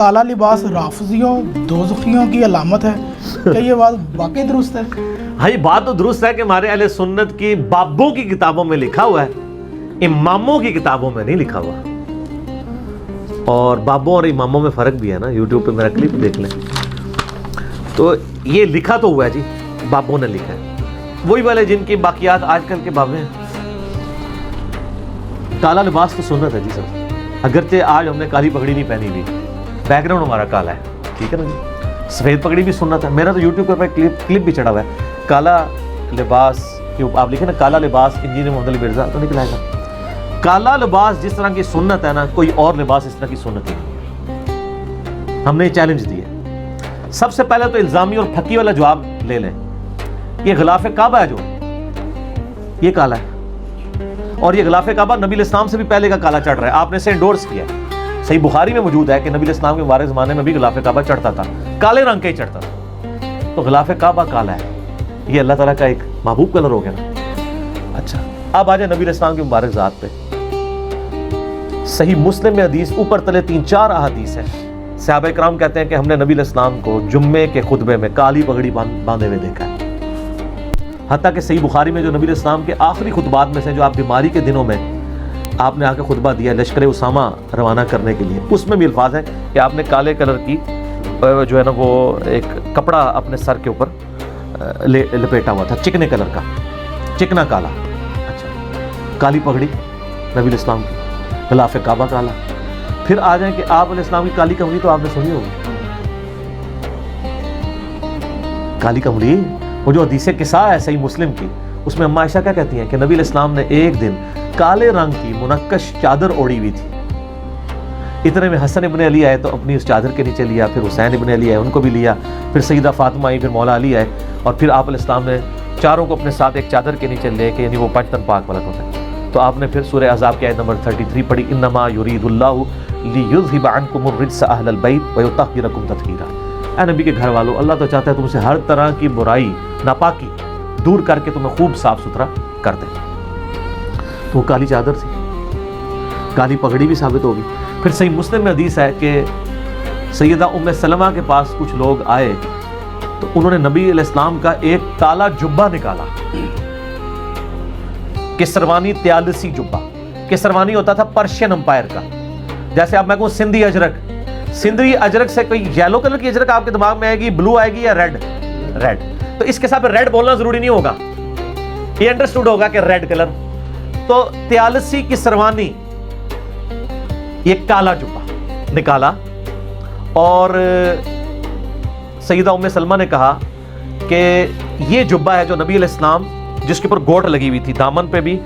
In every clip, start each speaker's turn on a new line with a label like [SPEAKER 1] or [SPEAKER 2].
[SPEAKER 1] کالا لباس رافضیوں دوزخیوں کی علامت ہے، کیا یہ بات واقعی درست ہے؟
[SPEAKER 2] ہاں یہ بات تو درست ہے کہ ہمارے اہل سنت کی بابوں کی کتابوں میں لکھا ہوا ہے، اماموں کی کتابوں میں نہیں لکھا ہوا۔ اور بابوں اور اماموں میں فرق بھی ہے نا، یوٹیوب پہ میرا کلپ دیکھ لیں تو یہ لکھا تو ہوا ہے جی، بابوں نے لکھا ہے، وہی والے جن کی باقیات آج کل کے بابے ہیں۔ کالا لباس تو سنت ہے جی سب، اگرچہ آج ہم نے کالی پگڑی نہیں پہنی ہوئی، بیک گراؤنڈ ہمارا کالا ہے، ٹھیک ہے نا جی، سفید پگڑی بھی سنت ہے۔ میرا تو یوٹیوب پر کلپ بھی چڑھا ہوا ہے، کالا لباس آپ لکھیں نا، کالا لباس انجینئر محمد علی مرزا تو نکل آئے گا۔ کالا لباس جس طرح کی سنت ہے نا، کوئی اور لباس اس طرح کی سنت نہیں۔ ہم نے یہ چیلنج دی ہے۔ سب سے پہلے تو الزامی اور پھکی والا جواب لے لیں، یہ غلاف کعبہ ہے جو یہ کالا ہے، اور یہ غلاف کعبہ نبی علیہ السلام سے بھی پہلے کا کالا چڑھ رہا ہے، آپ نے اسے انڈورس کیا ہے۔ صحیح بخاری میں موجود ہے کہ نبی علیہ السلام کے مبارک زمانے میں بھی غلاف کعبہ چڑھتا تھا، کالے رنگ کا ہی چڑھتا تھا، تو غلاف کعبہ کالا ہے، یہ اللہ تعالیٰ کا ایک محبوب کلر ہو گیا نا۔ اچھا اب آ جائے نبی علیہ السلام کی مبارک ذات پہ۔ صحیح مسلم میں حدیث اوپر تلے 3-4 احادیث ہیں، صحابہ کرام کہتے ہیں کہ ہم نے نبی علیہ السلام کو جمعے کے خطبے میں کالی پگڑی باندھے ہوئے دیکھا ہے، حتیٰ کہ صحیح بخاری میں جو نبی علیہ السلام کے آخری خطبات میں سے جو آپ بیماری کے دنوں میں آپ نے آ کے خطبہ دیا لشکر اسامہ روانہ کرنے کے لیے، اس میں بھی الفاظ ہیں کہ آپ نے کالے کلر کی جو ہے نا وہ ایک کپڑا اپنے سر کے اوپر لپیٹا ہوا تھا، چکنے کلر کا، چکنا کالا۔ اچھا کالی پگڑی نبی علیہ السلام کی، غلاف کعبہ کالا۔ پھر آ جائیں کہ آپ علیہ السلام کی کالی کملی تو آپ نے سنی ہوگی، کالی کملی وہ جو حدیث قصہ ہے صحیح مسلم کی، اس میں اماں عائشہ کیا کہتی ہیں کہ نبی علیہ السلام نے ایک دن کالے رنگ کی منقش چادر اوڑی ہوئی تھی، اتنے میں حسن ابن علی آئے تو اپنی اس چادر کے نیچے لیا، پھر حسین ابن علی آئے ان کو بھی لیا، پھر سیدہ فاطمہ آئی، پھر مولا علی آئے، اور پھر آپ علیہ السلام نے چاروں کو اپنے ساتھ ایک چادر کے نیچے لے کے، یعنی وہ 5 تن پاک والا ہوتا ہے، تو آپ نے پھر سورہ احزاب کی آیت نمبر 33 پڑھی، انما یرید اللہ لیذھب عنکم الرجس اہل البیت ویطہرکم تطہیرا۔ اے نبی کے گھر والوں، اللہ تو چاہتا ہے تم سے ہر طرح کی برائی ناپاکی دور کر کے تمہیں خوب صاف ستھرا کر دے۔ تو وہ کالی چادر تھی، کالی پگڑی بھی ثابت ہوگی۔ پھر صحیح مسلم میں حدیث ہے کہ سیدہ ام سلمہ کے پاس کچھ لوگ آئے تو انہوں نے نبی علیہ السلام کا ایک کالا جبہ نکالا، کسروانی تیالسی جبہ۔ کسروانی ہوتا تھا پرشین امپائر کا، جیسے اب میں کہوں سندھی اجرک، سندھی اجرک سے کوئی یلو کلر کی اجرک آپ کے دماغ میں آئے گی، بلو آئے گی یا ریڈ؟ ریڈ، تو اس کے ساتھ ریڈ بولنا ضروری نہیں ہوگا، یہ انڈرسٹوڈ ہوگا کہ ریڈ کلر۔ تو تیالسی کسروانی یہ کالا جبہ نکالا، اور سیدہ ام سلمہ نے کہا کہ یہ جبہ ہے جو نبی علیہ السلام جس کے اوپر گوٹ لگی ہوئی تھی، دامن پہ بھی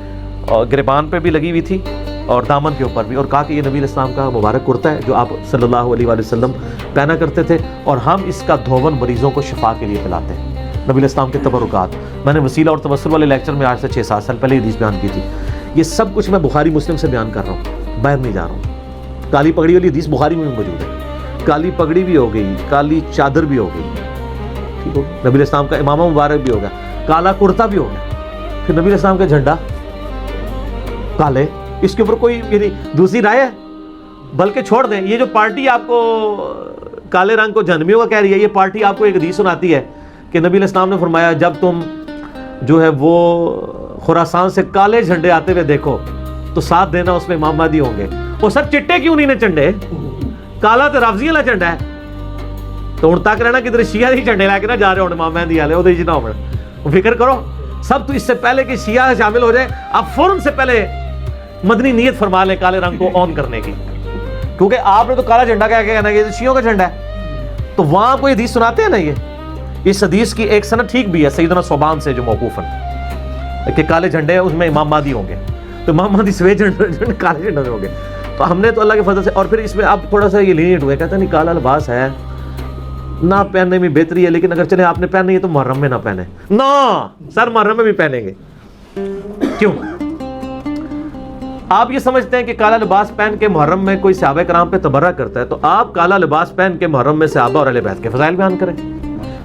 [SPEAKER 2] اور گریبان پہ بھی لگی ہوئی تھی اور دامن کے اوپر بھی، اور کہا کہ یہ نبی علیہ السلام کا مبارک کرتا ہے جو آپ صلی اللہ علیہ وآلہ وسلم پہنا کرتے تھے، اور ہم اس کا دھون مریضوں کو شفا کے لیے پلاتے ہیں۔ نبی علیہ السلام کے تبرکات، میں نے وسیلہ اور توسل والے لیکچر میں آج سے 6-7 سال پہلے حدیث بیان کی تھی، یہ سب کچھ میں بخاری مسلم سے بیان کر رہا ہوں، باہر نہیں جا رہا ہوں۔ کالی پگڑی والی حدیث بخاری میں بھی موجود ہے، کالی پگڑی بھی ہو گئی، کالی چادر بھی ہو گئی، ٹھیک ہو، نبی علیہ السلام کا امامہ مبارک بھی ہو گیا، کالا کرتا بھی ہو گیا، پھر نبی علیہ السلام کا جھنڈا کالے، اس کے اوپر کوئی یعنی دوسری رائے ہے؟ بلکہ چھوڑ دیں، یہ جو پارٹی آپ کو کالے رنگ کو جہنمیوں کا کہہ رہی ہے، یہ پارٹی آپ کو ایک حدیث سناتی ہے کہ نبی علیہ السلام نے فرمایا جب تم جو ہے وہ خراسان سے کالے جھنڈے آتے ہوئے دیکھو تو ساتھ دینا اس میں امام مہدی ہوں گے۔ وہ سر چٹے کیوں نہیں نے جھنڈے؟ کالا تو رافضی والا جھنڈا ہے، تو ہن تک رہنا کدھر شیعہ ہی جھنڈے لے کے نہ جا رہے ہوں امام مہدی والے، وہ نہ ہو، فکر کرو سب، تو اس سے پہلے کہ شیعہ شامل ہو جائے آپ فوراً سے پہلے مدنی نیت فرما لیں کالے رنگ کو آن کرنے کی، کیونکہ آپ نے تو کالا جھنڈا کیا کہنا ہے، یہ شیعوں کا جھنڈا ہے، تو وہاں کوئی حدیث سناتے ہیں نا، یہ اس حدیث کی ایک سند ٹھیک بھی ہے سیدنا صوبان سے جو موقوفاً کہ کالے جھنڈے اس میں امام مہدی ہوں گے، تو امام مہدی سفید جھنڈے کالے جھنڈے میں ہوں گے، تو ہم نے تو اللہ کے فضل سے، اور پھر اس میں اب تھوڑا سا یہ لینیٹ ہوئے، کہتے ہیں نہیں کالا لباس ہے نہ پہننے میں بہتری ہے، لیکن اگر چلے آپ نے پہننے ہے تو محرم میں نہ پہنے، نہ سر محرم میں بھی پہنیں گے، کیوں؟ آپ یہ سمجھتے ہیں کہ کالا لباس پہن کے محرم میں کوئی صحابہ کرام پہ تبرہ کرتا ہے، تو آپ کالا لباس پہن کے محرم میں صحابہ اور اہل بیت کے فضائل بیان کریں۔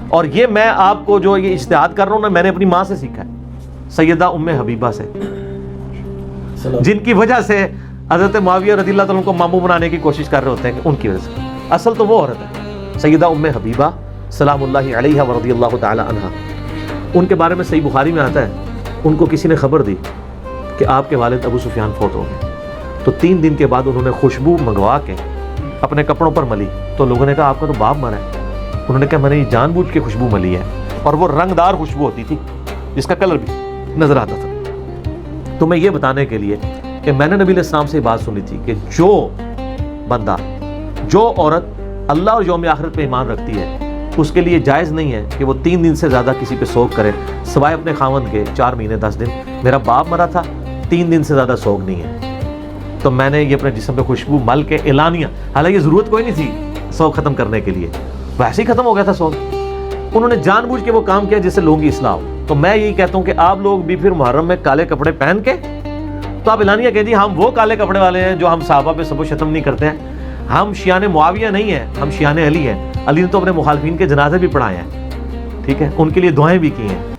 [SPEAKER 2] اور یہ میں آپ کو جو یہ اجتہاد کر رہا ہوں نا، میں نے اپنی ماں سے سیکھا ہے، سیدہ ام حبیبہ سے، جن کی وجہ سے حضرت معاویہ رضی اللہ تعالیٰ عنہ کو ماموں بنانے کی کوشش کر رہے ہوتے ہیں کہ ان کی وجہ سے اصل تو وہ عورت ہے سیدہ ام حبیبہ سلام اللہ علیہا و رضی اللہ تعالی عنہا. ان کے بارے میں صحیح بخاری میں آتا ہے ان کو کسی نے خبر دی کہ آپ کے والد ابو سفیان فوت ہو گئے, تو 3 دن کے بعد انہوں نے خوشبو منگوا کے اپنے کپڑوں پر ملی. تو لوگوں نے کہا آپ کا تو باپ مرا ہے. انہوں نے کہا میں نے یہ جان بوجھ کے خوشبو ملی ہے, اور وہ رنگدار خوشبو ہوتی تھی جس کا کلر بھی نظر آتا تھا. تو میں یہ بتانے کے لیے کہ میں نے نبی علیہ السلام سے یہ بات سنی تھی کہ جو بندہ, جو عورت اللہ اور یوم آخرت پہ ایمان رکھتی ہے, اس کے لیے جائز نہیں ہے کہ وہ 3 دن سے زیادہ کسی پہ سوگ کرے سوائے اپنے خاوند کے 4 مہینے 10 دن. میرا باپ مرا تھا, 3 دن سے زیادہ سوگ نہیں ہے, تو میں نے یہ اپنے جسم پہ خوشبو مل کے اعلانیہ, حالانکہ ضرورت کوئی نہیں تھی سوگ ختم کرنے کے لیے, ویسے ہی ختم ہو گیا تھا سوگ. انہوں نے جان بوجھ کے وہ کام کیا جس سے لوگوں کی اصلاح ہو. تو میں یہی کہتا ہوں کہ آپ لوگ بھی پھر محرم میں کالے کپڑے پہن کے تو آپ اعلانیہ کہہ جی ہم وہ کالے کپڑے والے ہیں جو ہم صحابہ پہ سب و شتم نہیں کرتے ہیں, ہم شیعان معاویہ نہیں ہیں, ہم شیعان علی ہیں. علی نے تو اپنے مخالفین کے جنازے بھی پڑھائے ہیں, ٹھیک ہے, ان کے لیے دعائیں بھی کی ہیں.